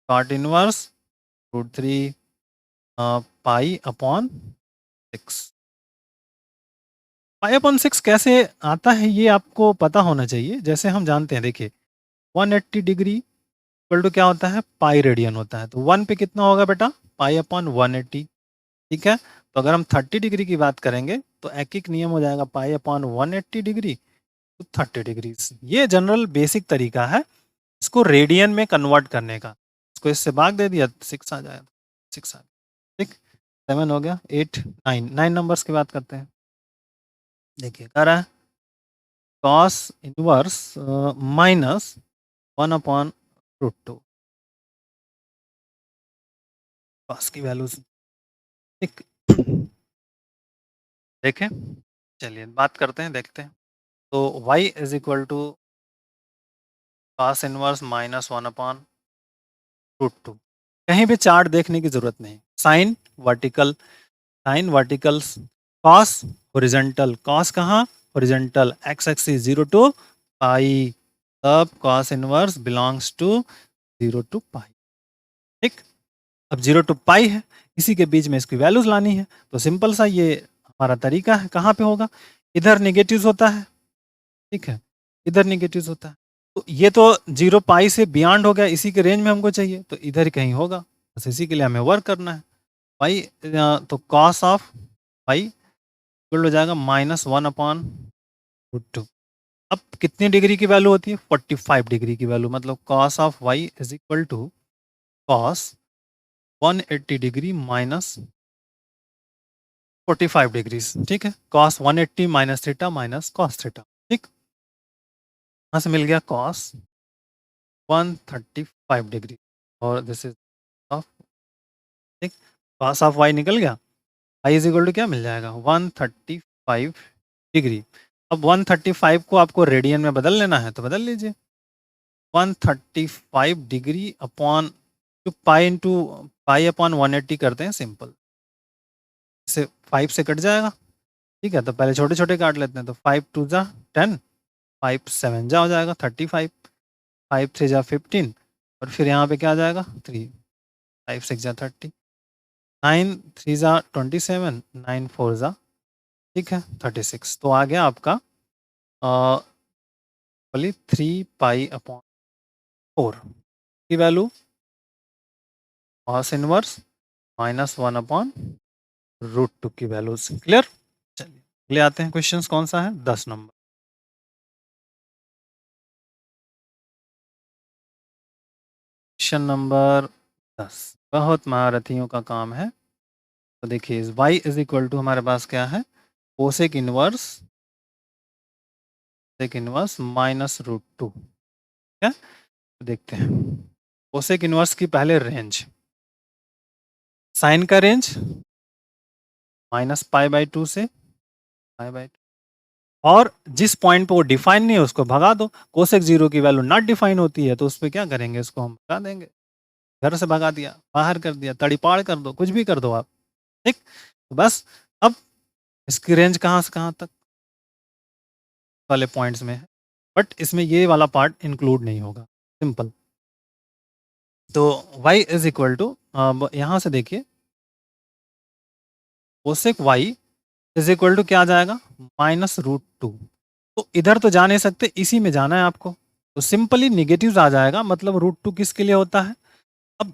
cot inverse √3 pi upon 6। Pi upon 6 कैसे आता है ये आपको पता होना चाहिए। जैसे हम जानते हैं, देखिए 180 डिग्री इक्वल टू क्या होता है? पाई रेडियन होता है, तो 1 पे कितना होगा बेटा? पाई अपॉन 180, ठीक है। तो अगर हम 30 डिग्री की बात करेंगे तो एक एक नियम हो जाएगा, पाई अपॉन 180 डिग्री तो 30 डिग्री। ये जनरल बेसिक तरीका है इसको रेडियन में कन्वर्ट करने का। इसको इससे भाग दे दिया, 6 आ जाएगा, 6 आ गया, ठीक। 7 हो गया, 8 9 नंबर्स की बात करते हैं। देखिए क्या रहा है? कॉस इनवर्स माइनस 1/√2, कॉस की वैल्यूज, ठीक। देखें, चलिए बात करते हैं, देखते हैं। तो y is equal to cos inverse -1/√2। कहीं भी चार्ट देखने की जरूरत नहीं, sine vertical, sine verticals, cos horizontal, cos कहाँ? Horizontal, x axis 0 to pi, तब cos inverse belongs to 0 to pi, ठीक। अब 0 टू पाई है, इसी के बीच में इसकी वैल्यूज लानी है, तो सिंपल सा ये हमारा तरीका है। कहाँ पे होगा? इधर निगेटिव होता है, ठीक है, इधर निगेटिव होता है, तो ये तो 0 पाई से बियॉन्ड हो गया, इसी के रेंज में हमको चाहिए, तो इधर ही कहीं होगा, बस इसी के लिए हमें वर्क करना है। पाई, तो कॉस ऑफ पाई इक्वल हो जाएगा -1/√2। अब कितनी डिग्री की वैल्यू होती है? 45 डिग्री की वैल्यू, मतलब cos of y is equal to cos 180 degree minus 45 degrees, ठीक है। Cos 180 minus theta minus cos theta, ठीक। यहाँ से मिल गया कॉस 135 डिग्री, और दिस इज ऑफ, ठीक। कॉस ऑफ वाई निकल गया, आई इज इक्वल टू क्या मिल जाएगा? 135 डिग्री। अब 135 को आपको रेडियन में बदल लेना है, तो बदल लीजिए। 135 degree upon pi into pi upon 180 करते हैं सिंपल, इससे 5 से कट जाएगा, ठीक है, तो पहले छोटे-छोटे काट लेते हैं, तो 5 2 जा 10, 5 7 जा हो जाएगा 35, 5 3 जा 15 और फिर यहाँ पे क्या आ जाएगा 3, 5 6 जा 30, 9 3 जा 27, 9 4 जा ठीक है 36। तो आ गया आपका बोलिए 3 पाई अपॉन 4 की वैल्यू cos इनवर्स -1 अपॉन √2 की वैल्यूज। क्लियर? चलिए ले आते हैं क्वेश्चंस, कौन सा है 10 नंबर। क्वेश्चन नंबर 10 बहुत महारथियों का काम है। तो देखिए y इज इक्वल टू हमारे पास क्या है, कोसेक इनवर्स -√2। क्या तो देखते हैं कोसेक इनवर्स की पहले रेंज, साइन का रेंज -π/2 से π/2 और जिस पॉइंट पे वो डिफाइन नहीं है उसको भगा दो। कोसेक 0 की वैल्यू नॉट डिफाइन होती है तो उस पर क्या करेंगे, इसको हम भगा देंगे। घर से भगा दिया, बाहर कर दिया, तड़ीपाड़ कर दो, कुछ भी कर दो आप। ठीक, तो बस अब इसकी रेंज कहाँ से कहाँ तक वाले पॉइंट्स में है, बट इसमें ये वाला पार्ट इंक्लूड नहीं होगा, सिंपल। तो y इज इक्वल टू, यहाँ से देखिए cosec y is equal to क्या आ जाएगा -√2। तो इधर तो जा नहीं सकते, इसी में जाना है आपको, तो सिंपली निगेटिव आ जाएगा। मतलब √2 किसके लिए होता है, अब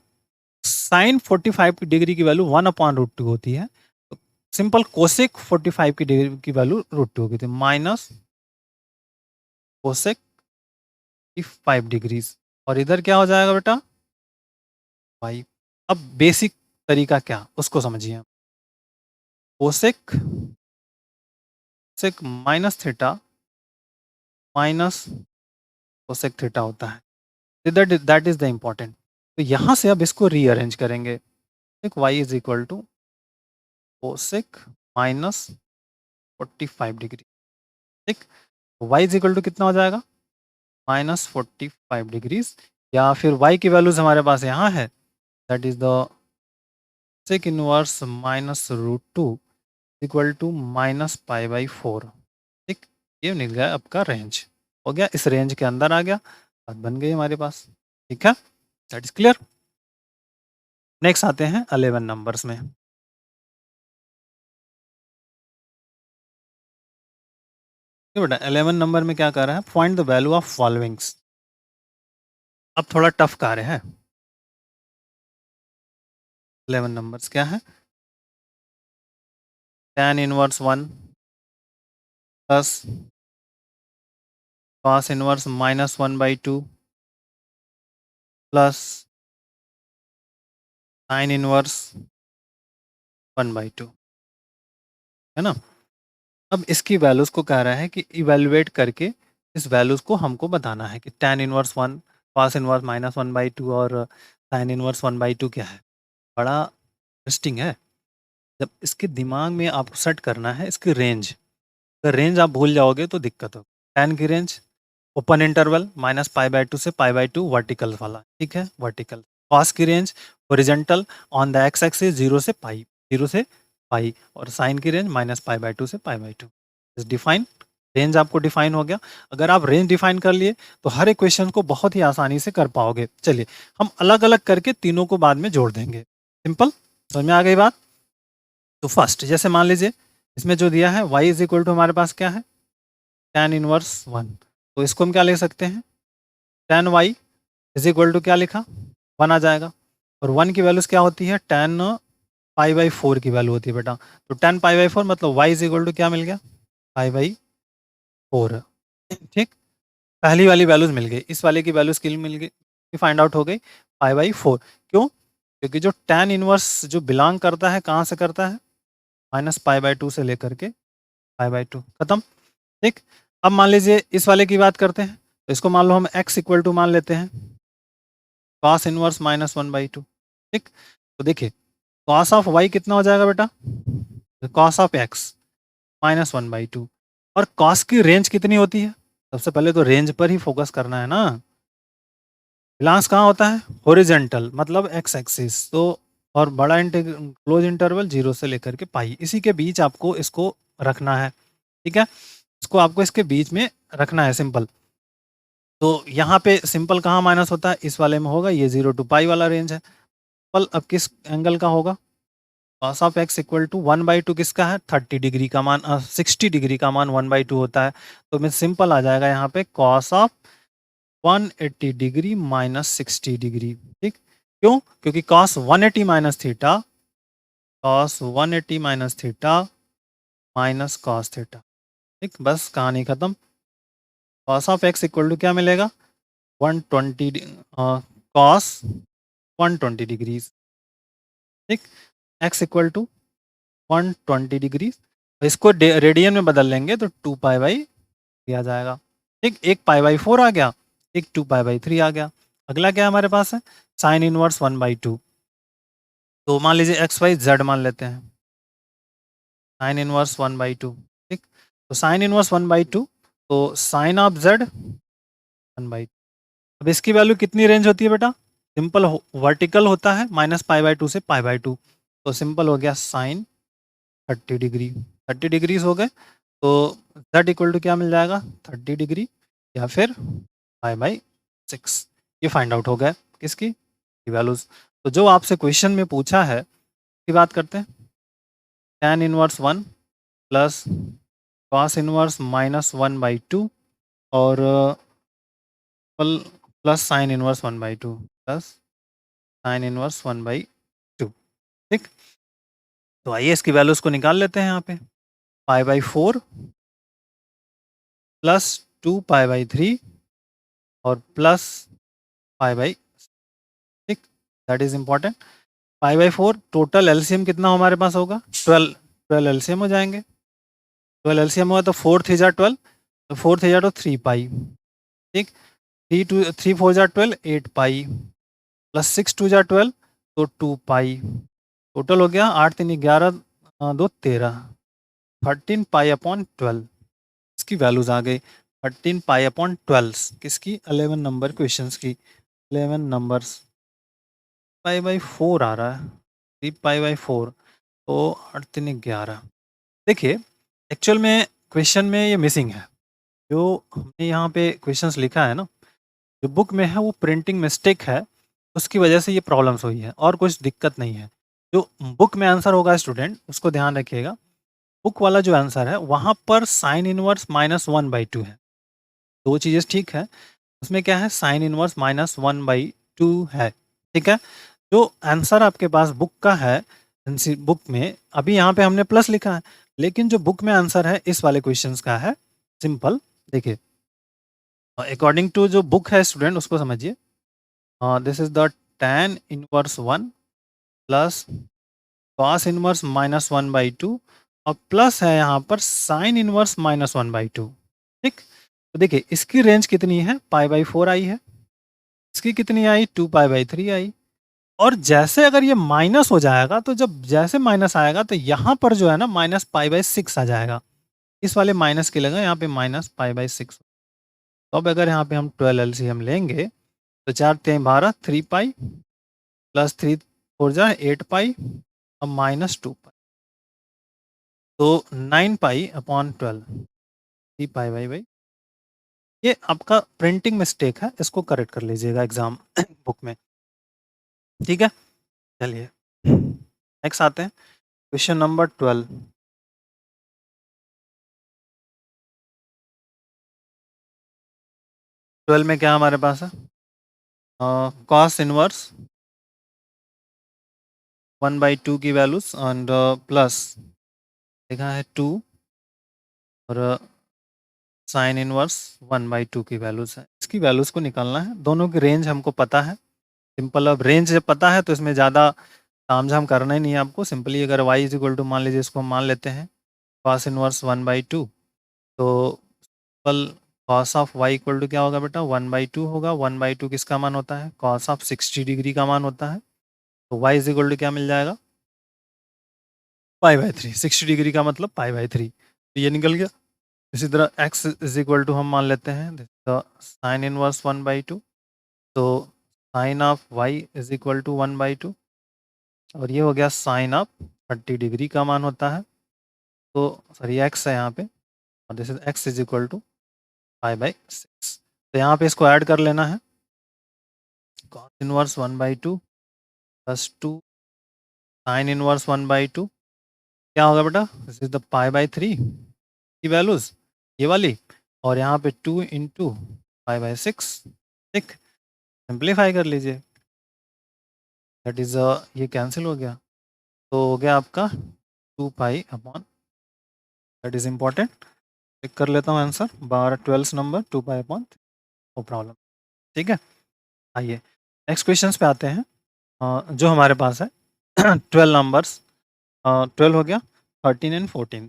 साइन 45 डिग्री की वैल्यू 1/√2 होती है, तो सिंपल कोसेक 45 की डिग्री की वैल्यू √2 होगी थी, माइनस कोसेक 5 डिग्रीज और इधर क्या हो जाएगा बेटा y। अब बेसिक तरीका क्या उसको समझिए। Cosec sec minus theta minus cosec theta होता है, दैट इज द इम्पोर्टेंट। तो यहाँ से अब इसको रीअरेंज करेंगे, एक y is equal to cosec -45 degree. ठीक, y इज इक्वल टू कितना हो जाएगा -45 डिग्रीज, या फिर y की वैल्यूज हमारे पास यहाँ है, that is the sec inverse -√2 equal to -π/4। ठीक, ये निकल गया आपका रेंज, हो गया इस रेंज के अंदर आ गया, बात बन गई हमारे पास। ठीक है, दैट इज क्लियर। नेक्स्ट आते हैं 11 नंबर्स में। बेटा 11 नंबर में क्या कर रहा है, find the value of followings. अब थोड़ा टफ कार्य है। 11 नंबर्स क्या है, tan inverse 1 plus cos inverse -1/2 plus sin inverse 1/2, है ना। अब इसकी वैल्यूज को कह रहा है कि इवेलुएट करके इस वैल्यूज को हमको बताना है कि tan इनवर्स 1 cos इनवर्स -1/2 और sin इनवर्स 1/2 क्या है। बड़ा इंटरेस्टिंग है, जब इसके दिमाग में आपको सेट करना है इसकी रेंज। अगर रेंज आप भूल जाओगे तो दिक्कत हो। tan की रेंज ओपन इंटरवल -π/2 से π/2 वर्टिकल वाला, ठीक है वर्टिकल। cos की range horizontal on the x axis 0 से पाई, 0 से पाई, और साइन की रेंज -π/2 से π/2। इस डिफाइन रेंज आपको डिफाइन हो गया। अगर आप रेंज डिफाइन कर लिए तो हर एक क्वेश्चन को बहुत ही आसानी से कर पाओगे। चलिए हम अलग अलग करके तीनों को बाद में जोड़ देंगे, सिंपल। समझ में आ गई बात। तो फर्स्ट जैसे मान लीजिए इसमें जो दिया है y इज इक्वल टू हमारे पास क्या है tan इनवर्स 1, तो इसको हम क्या लिख सकते हैं, tan y is equal to क्या लिखा 1 आ जाएगा, और 1 की वैल्यूज क्या होती है tan π/4 की वैल्यू होती है बेटा। तो tan π/4 मतलब y इज इक्वल टू क्या मिल गया π/4। ठीक, पहली वाली वैल्यूज मिल गई, इस वाले की वैल्यूज किल मिल गई, फाइंड आउट हो गई π/4। क्यों, क्योंकि जो tan इनवर्स जो बिलोंग करता है कहाँ से करता है -π/2 से लेकर के π/2 खत्म। ठीक, अब मान लीजिए इस वाले की बात करते हैं, तो इसको मान लो हम x इक्वल टू मान लेते हैं cos इनवर्स -1/2। ठीक, तो देखिए cos ऑफ y कितना हो जाएगा बेटा, cos ऑफ x -1/2, और cos की रेंज कितनी होती है, सबसे पहले तो रेंज पर ही फोकस करना है ना। बिलोंग्स कहाँ होता है हॉरिजॉन्टल मतलब x एक्सिस, तो और बड़ा क्लोज इंटरवल 0 से लेकर के पाई, इसी के बीच आपको इसको रखना है, ठीक है? इसको आपको इसके बीच में रखना है सिंपल। तो यहाँ पे सिंपल कहाँ माइनस होता है? इस वाले में होगा, ये 0 टू पाई वाला रेंज है। सिंपल अब किस एंगल का होगा? Cos of x equal to 1/2 किसका है? 30 डिग्री का मान 60 डिग्री का मान 1/2 होता है। तो मैं सिंपल आ जाएगा यहाँ पे cos of 180 degree minus 60 degree, ठीक? क्यों? क्योंकि cos 180 minus theta, cos 180 minus theta minus cos theta, ठीक? बस कहानी खत्म। Cos of x equal to क्या मिलेगा? 120 कॉस 120 डिग्रीज, ठीक? X equal to 120 degrees. इसको रेडियन में बदल लेंगे तो 2 पाई बाई 3 आ जाएगा, ठीक? एक पाई/4 आ गया, एक 2 पाई/3 आ गया। अगला क्या हमारे पास है? Sign inverse 1/2। तो मान लीजिए एक्स वाई जेड मान लेते हैं, साइन इनवर्स 1/2, ठीक? तो साइन इनवर्स 1/2, तो साइन ऑफ जेड 1/2। अब इसकी वैल्यू कितनी रेंज होती है बेटा? सिंपल वर्टिकल होता है -π/2 से π/2। तो सिंपल हो गया साइन 30 डिग्री, 30 डिग्रीज हो गए। तो z इक्वल टू क्या मिल जाएगा? 30 डिग्री या फिर π/6। ये फाइंड आउट हो गया किसकी? वैल्यूज। तो जो आपसे क्वेश्चन में पूछा है की बात करते हैं। tan inverse 1 plus cos inverse -1/2 और plus sign inverse 1/2 plus sign inverse 1/2, ठीक? तो आइए इसकी वैल्यूज को निकाल लेते हैं यहाँ पे। π/4 प्लस 2 पाई/3 और प्लस π/, ठीक? That is important. π/4 total LCM कितना हमारे पास होगा? 12, 12 एलसीएम हो जाएंगे। 12 एलसीएम हुआ तो 4 3 जा 12, तो 4 3 जा तो 3 पाई, ठीक? 3 4 जा 12, 8 पाई प्लस 6 2 जा 12 तो 2 पाई। टोटल हो गया 8 3 11 2 13, 13 पाई अपॉन 12। इसकी वैल्यूज आ गई 13 पाई अपॉन 12 किसकी? 11 नंबर क्वेश्चंस की। 11 नंबर्स π/4 आ रहा है, 3 π/4, तो 8 3 11। देखिए एक्चुअल में क्वेश्चन में ये मिसिंग है। जो हमने यहाँ पे क्वेश्चंस लिखा है ना, जो बुक में है वो प्रिंटिंग मिस्टेक है, उसकी वजह से ये प्रॉब्लम्स हुई है और कुछ दिक्कत नहीं है। जो बुक में आंसर होगा स्टूडेंट उसको ध्यान रखिएगा, बुक वाला जो आंसर है वहाँ पर साइन इनवर्स -1/2 है। दो चीज़ें ठीक है, उसमें क्या है? साइन इनवर्स -1/2 है, ठीक है? जो आंसर आपके पास बुक का है, बुक में अभी यहाँ पे हमने प्लस लिखा है, लेकिन जो बुक में आंसर है इस वाले क्वेश्चंस का है सिंपल। देखिए अकॉर्डिंग टू जो बुक है स्टूडेंट उसको समझिए। This is the tan inverse 1 plus cos inverse -1/2 और प्लस है यहाँ पर साइन इनवर्स -1/2, ठीक? तो देखिए इसकी रेंज कितनी है? π/4 आई है, इसकी कितनी आई? 2 π/3 आई। और जैसे अगर ये माइनस हो जाएगा तो जब जैसे माइनस आएगा तो यहाँ पर जो है ना -π/6 आ जाएगा। इस वाले माइनस की लगा यहाँ पे -π/6। तो अब अगर यहाँ पे हम 12 एलसीएम लेंगे तो 4 3 12 3 पाई प्लस 3 4 जा 8 पाई और -2 पाई, तो 9 पाई अपॉन 12, 3 पाई/, ये आपका प्रिंटिंग मिस्टेक है, इसको करेक्ट कर लीजिएगा एग्जाम बुक में, ठीक है? चलिए नेक्स्ट आते हैं क्वेश्चन नंबर 12। 12 में क्या हमारे पास है? कॉस इनवर्स 1/2 की वैल्यूज एंड प्लस लिखा है 2 और साइन इनवर्स 1/2 की वैल्यूज है। इसकी वैल्यूज को निकालना है, दोनों की रेंज हमको पता है। सिंपल अब रेंज जब पता है तो इसमें ज़्यादा तामझाम करना ही नहीं है आपको। सिंपली अगर y इज इक्वल टू मान लीजिए इसको हम मान लेते हैं कॉस इनवर्स 1/2, तो simple cos of y equal to क्या होगा बेटा? 1/2 होगा। 1/2 किसका मान होता है? कॉस ऑफ 60 डिग्री का मान होता है। तो y इज इक्वल टू क्या मिल जाएगा? π/3। 60 डिग्री का मतलब π/3, तो ये निकल गया। इसी तरह x इज इक्वल टू हम मान लेते हैं साइन इनवर्स 1/2, तो sine of y is equal to 1/2 और ये हो गया साइन ऑफ 30 डिग्री का मान होता है। तो सॉरी x है यहाँ पे, और this is x is equal to 5/6। तो यहाँ पे इसको ऐड कर लेना है, cos inverse 1/2 plus 2 sign inverse 1/2, क्या होगा बेटा, दिस इज द π/3 की वैल्यूज ये वाली, और यहाँ पे 2 इंटू 5/6, ठीक, सिंप्लीफाई कर लीजिए, दैट इज ये कैंसिल हो गया, तो हो गया आपका 2 pi upon, that is important, tick कर लेता हूँ answer 12 number 2 pi upon, no problem, ठीक है। आइए नेक्स्ट क्वेश्चन पे आते हैं, जो हमारे पास है 12 नंबर्स, 12 हो गया, 13 एंड 14,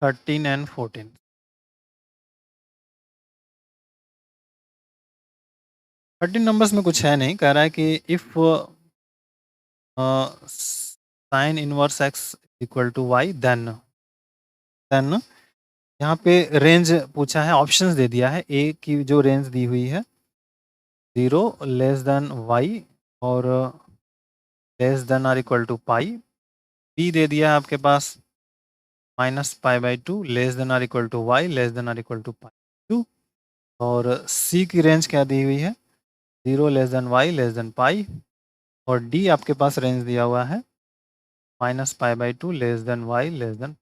13 एंड 14, 13 नंबर्स में कुछ है नहीं, कह रहा है कि if sine inverse x equal to y then यहाँ पे रेंज पूछा है, ऑप्शंस दे दिया है, ए की जो रेंज दी हुई है 0 लेस देन वाई और less than or equal to pi, B दे दिया है आपके पास -π/2 less than or equal to y less than or equal to π/2, और सी की रेंज क्या दी हुई है 0 less than y less than pi, और डी आपके पास रेंज दिया हुआ है -π/2 less than y less than,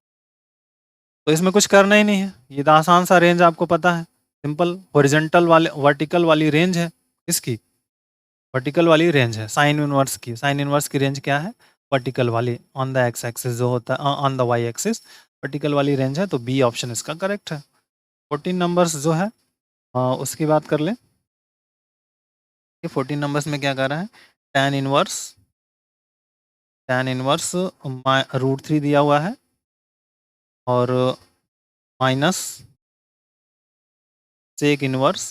तो इसमें कुछ करना ही नहीं है, ये तो आसान सा रेंज आपको पता है, सिंपल हॉरिजॉन्टल वाले वर्टिकल वाली रेंज है, इसकी वर्टिकल वाली रेंज है साइन इनवर्स की, साइन इनवर्स की रेंज क्या है, वर्टिकल वाली ऑन द एक्स एक्सिस जो होता है, on the y axis vertical वाली रेंज है, तो बी ऑप्शन इसका करेक्ट है। 14 नंबर्स जो है उसकी बात कर लें, ये 14 नंबर्स में क्या कर रहा है, tan इनवर्स √3 दिया हुआ है, और माइनस सेक इनवर्स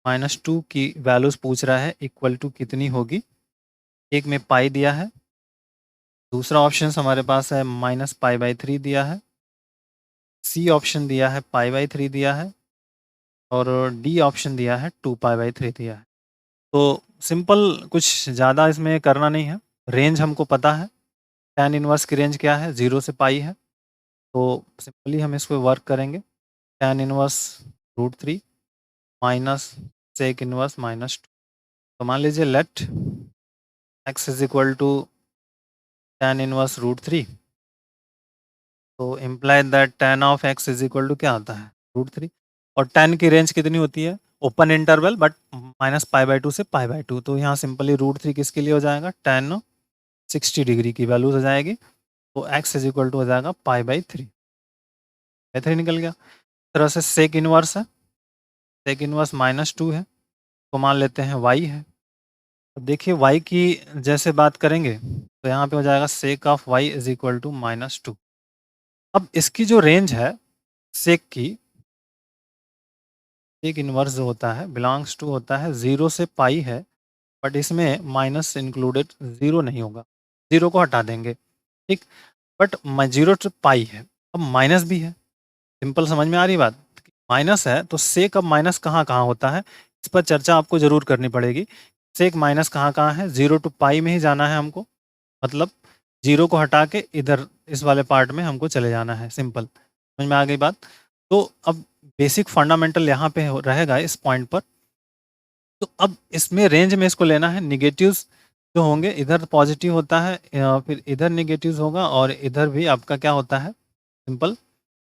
-2 की वैल्यूज पूछ रहा है, इक्वल टू कितनी होगी, एक में पाई दिया है, दूसरा ऑप्शन हमारे पास है -π/3 दिया है, सी ऑप्शन दिया है π/3 दिया है, और डी ऑप्शन दिया है 2π/3 दिया है। तो सिंपल, कुछ ज़्यादा इसमें करना नहीं है, रेंज हमको पता है, tan इनवर्स की रेंज क्या है 0 से पाई है, तो सिंपली हम इसको वर्क करेंगे, tan inverse √3 minus sec inverse -2, तो मान लीजिए let x is equal to tan inverse √3, तो imply that tan of x is equal to क्या आता है √3, और tan की रेंज कितनी होती है, ओपन इंटरवल बट -π/2 से π/2, तो यहाँ सिंपली √3 किसके लिए हो जाएगा, tan 60 डिग्री की वैल्यूज हो जाएगी, तो x इज इक्वल टू हो जाएगा π/3, -3 निकल गया। इस तरह से सेक इनवर्स है, सेक इनवर्स -2 है, तो मान लेते हैं y है, अब देखिए y की जैसे बात करेंगे तो यहाँ पे हो जाएगा sec of y is equal to -2, अब इसकी जो रेंज है सेक की, सेक इनवर्स जो होता है बिलोंग्स टू होता है 0 से पाई है, बट इसमें माइनस इंक्लूडेड, 0 नहीं होगा, 0 को हटा देंगे, ठीक, बट 0 टू पाई है, अब माइनस भी है, सिंपल समझ में आ रही बात, माइनस है तो सेक अब माइनस कहाँ कहाँ होता है, इस पर चर्चा आपको जरूर करनी पड़ेगी, सेक माइनस कहाँ कहाँ है, 0 टू पाई में ही जाना है हमको, मतलब 0 को हटा के इधर इस वाले पार्ट में हमको चले जाना है, सिंपल समझ में आ गई बात। तो अब बेसिक फंडामेंटल यहाँ पे रहेगा इस पॉइंट पर, तो अब इसमें रेंज में इसको लेना है, निगेटिव्स जो होंगे इधर पॉजिटिव होता है, फिर इधर निगेटिव्स होगा, और इधर भी आपका क्या होता है, सिंपल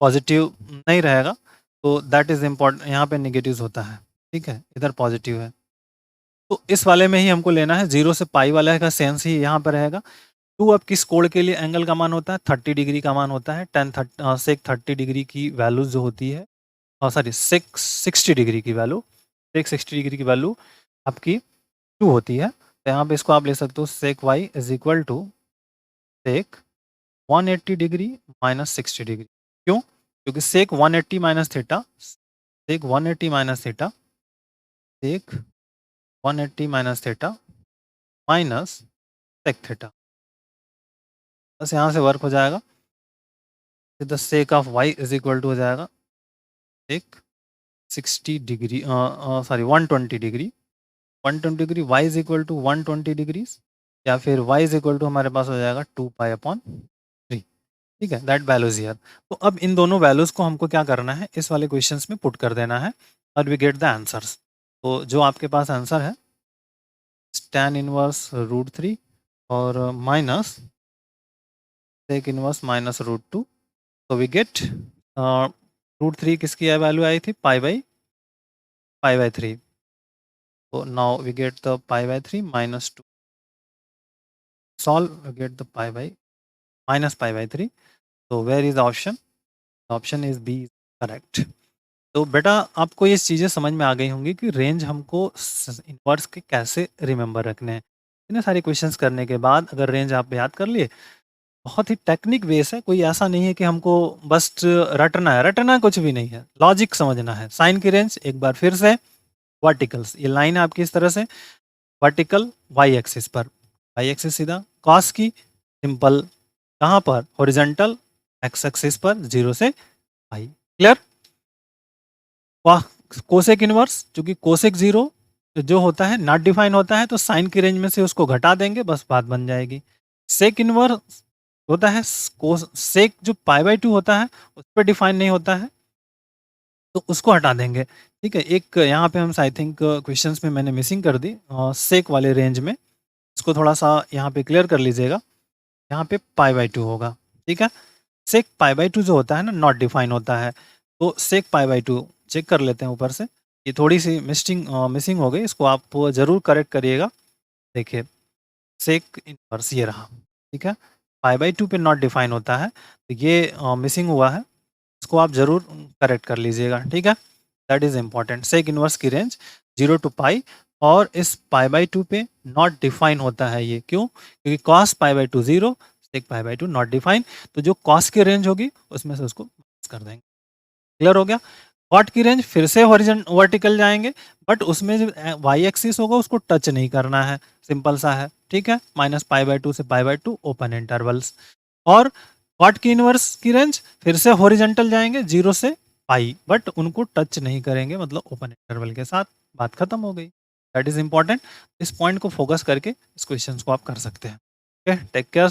पॉजिटिव नहीं रहेगा, तो दैट इज इम्पॉर्टेंट, यहाँ पे निगेटिव्स होता है, ठीक है, इधर पॉजिटिव है, तो इस वाले में ही हमको लेना है, 0 से पाई वाले का सेंस ही यहाँ पर रहेगा। 2 अब किस कोण के लिए एंगल का मान होता है, 30 डिग्री का मान होता है, सेक 30 डिग्री की वैल्यू जो होती है, सॉरी सेक 60 डिग्री की वैल्यू, सेक 60 डिग्री की वैल्यू आपकी 2 होती है, तो यहाँ पे इसको आप ले सकते हो sec y is equal to sec 180 degree -60 degree, क्यों, क्योंकि sec 180 minus theta, sec 180 minus theta, sec 180 minus theta minus sec theta, बस यहाँ से वर्क हो जाएगा, the sec of y is equal to हो जाएगा sec 60 degree, sorry 120 degree, 120 degree, y is equal to 120 degrees, या फिर y इज इक्वल टू हमारे पास हो जाएगा 2 पाई अपॉन 3। ठीक है, दैट वैल्यूज हियर। तो अब इन दोनों वैल्यूज को हमको क्या करना है, इस वाले क्वेश्चंस में पुट कर देना है और वी गेट द आंसर्स। तो जो आपके पास आंसर है tan इनवर्स √3 और माइनस sec इनवर्स माइनस √2। तो वी गेट √3 किसकी वैल्यू आई थी, पाई बाई 3। तो now we get the pi by 3 minus 2, solve we get the pi by minus pi/3। तो where is option, option is B correct. तो बेटा आपको ये चीज़ें समझ में आ गई होंगी कि रेंज हमको इनवर्स के कैसे रिमेंबर रखने हैं। इतने सारे क्वेश्चंस करने के बाद अगर रेंज आप याद कर लिए, बहुत ही टेक्निक बेस है, कोई ऐसा नहीं है कि हमको बस रटना कुछ भी नहीं है, लॉजिक समझना है। साइन की रेंज एक बार फिर से वर्टिकल्स, ये लाइन है आपकी इस तरह से वर्टिकल वाई एक्सिस पर, वाई एक्सिस सीधा, कॉस की सिंपल कहाँ पर, हॉरिजॉन्टल एक्स एक्सिस पर 0 से पाई। क्लियर। कोसेक इनवर्स, क्योंकि कोसेक 0 जो होता है नॉट डिफाइन होता है, तो साइन की रेंज में से उसको घटा देंगे, बस बात बन जाएगी। सेक इनवर्स होता है, सेक जो पाई/2 होता है उस पर डिफाइन नहीं होता है, तो उसको हटा देंगे। ठीक है, एक यहाँ पे हम आई थिंक क्वेश्चंस में मैंने मिसिंग कर दी सेक वाले रेंज में, इसको थोड़ा सा यहाँ पे क्लियर कर लीजिएगा। यहाँ पे पाई/2 होगा। ठीक है, सेक पाई/2 जो होता है ना नॉट डिफाइन होता है, तो सेक पाई/2 चेक कर लेते हैं ऊपर से। ये थोड़ी सी मिसिंग हो गई, इसको आप ज़रूर करेक्ट करिएगा। देखिए सेक इनवर्स ये रहा। ठीक है, पाई/2 पे नॉट डिफाइन होता है, तो ये मिसिंग हुआ है, इसको आप ज़रूर करेक्ट कर लीजिएगा। ठीक है, that is important. Sec inverse की रेंज 0 to पाई, और इस पाई/2 पे नॉट डिफाइन होता है। ये क्यों? क्योंकि कॉस पाई/2 0, सेक पाई/2 नॉट डिफाइन, तो जो कॉस की रेंज होगी उसमें से उसको माइनस कर देंगे। क्लियर हो गया। कॉट की रेंज फिर से वर्टिकल जाएंगे, बट उसमें जो वाई एक्सिस होगा उसको टच नहीं करना है, सिंपल सा है। ठीक है, माइनस पाई/2 से पाई/2 ओपन इंटरवल्स। और कॉट की इनवर्स की रेंज फिर से हॉरिजॉन्टल जाएंगे 0 से पाई, बट उनको टच नहीं करेंगे, मतलब ओपन इंटरवल के साथ। बात खत्म हो गई। That is important. इस पॉइंट को फोकस करके इस क्वेश्चन को आप कर सकते हैं। Okay, take care.